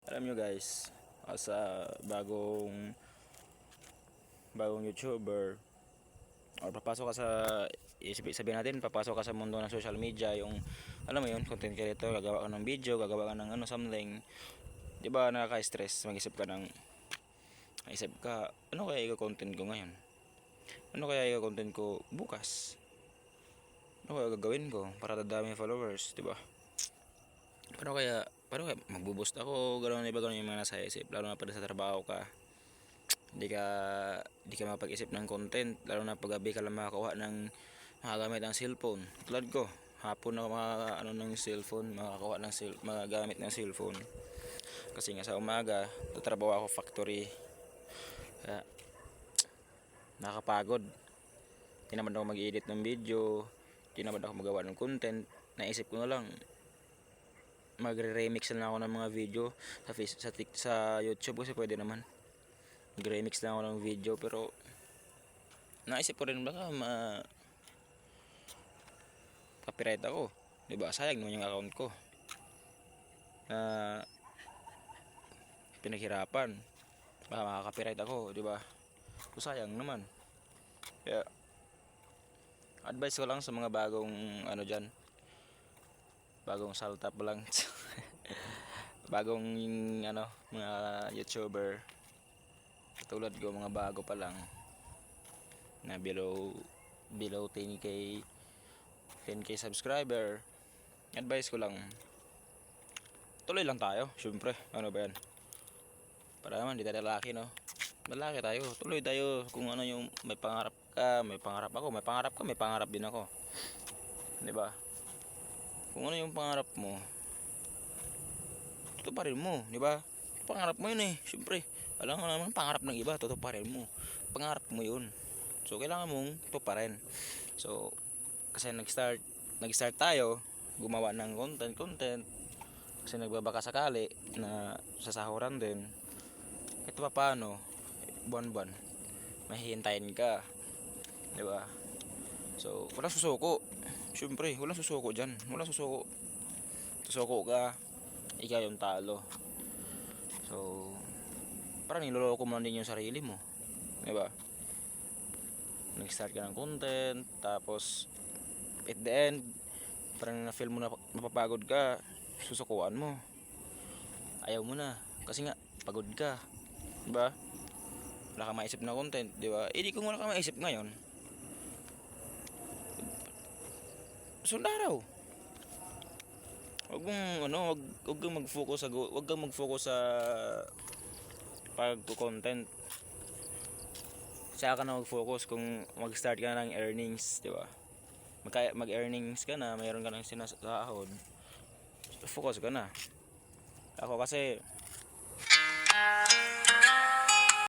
Alam nyo guys, sa bagong YouTuber, or papasok ka sa, sabihin natin, papasok ka sa mundo ng social media, yung alam mo yun, content creator, gagawa ka ng video, gagawa ka ng something, di ba nakaka-stress, mag-isip ka, ano kaya i-content ko ngayon, ano kaya i-content ko bukas, ano kaya gagawin ko para dadami yung followers, di ba? Paano kaya magbuboost ako, gano'n, iba gano'n yung mga nasa isip, lalo na pag sa trabaho ka. Hindi ka mapag-isip ng content, lalo na pag gabi ka lang makagamit ng cellphone. Tulad ko, hapon ako magagamit ng cellphone. Kasi nga sa umaga, tatrabaho ako factory. Kaya nakakapagod. Hindi naman ako mag-edit ng video, hindi naman ako magawa ng content. Naisip ko na lang, magre-remix na ako ng mga video sa YouTube kasi pwede naman. Mag-remix lang ako ng video, pero naisip ko rin baka copyright ako. 'Di ba? Sayang naman yung account ko. Pinaghirapan. Baka makaka-copyright ako, 'di ba? So sayang naman. Kaya advice ko lang sa mga bagong diyan. Bagong salta pa lang. Bagong mga YouTuber. Tulad ko, mga bago pa lang na below 10k subscriber. Advice ko lang, tuloy lang tayo, syempre. Ano ba yan, para naman di tayo lalaki, no? Lalaki tayo, tuloy tayo. Kung ano yung may pangarap ka, may pangarap ako, may pangarap ka, may pangarap din ako, di ba? Kung ano yung pangarap mo, tutuparin mo, di ba? Pangarap mo yun syempre. Alam mo naman, pangarap ng iba, tutuparin mo. Pangarap mo yun, so kailangan mong tuparin. So kasi nag-start tayo gumawa ng content kasi nagbabaka sakali na sasahuran din. Ito pa paano, buwan-buwan mahihintayin ka, di ba? So walang susuko, syempre walang susuko dyan, walang susuko ka, ikaw yung talo. So parang niloloko mo din yung sarili mo, di ba? Nag-start ka ng content, tapos at the end parang na-feel mo na mapapagod ka, susukuan mo, ayaw mo na kasi nga pagod ka, di ba? Wala kang maisip na content, di ba? Di kung wala kang maisip ngayon, sundaraw. Wag kang mag-focus sa pag-content. Saka ka na mag-focus kung mag-start ka na ng earnings, di ba? Mag-earnings ka na, mayroon ka ng sinasahod, focus ka na. Ako kasi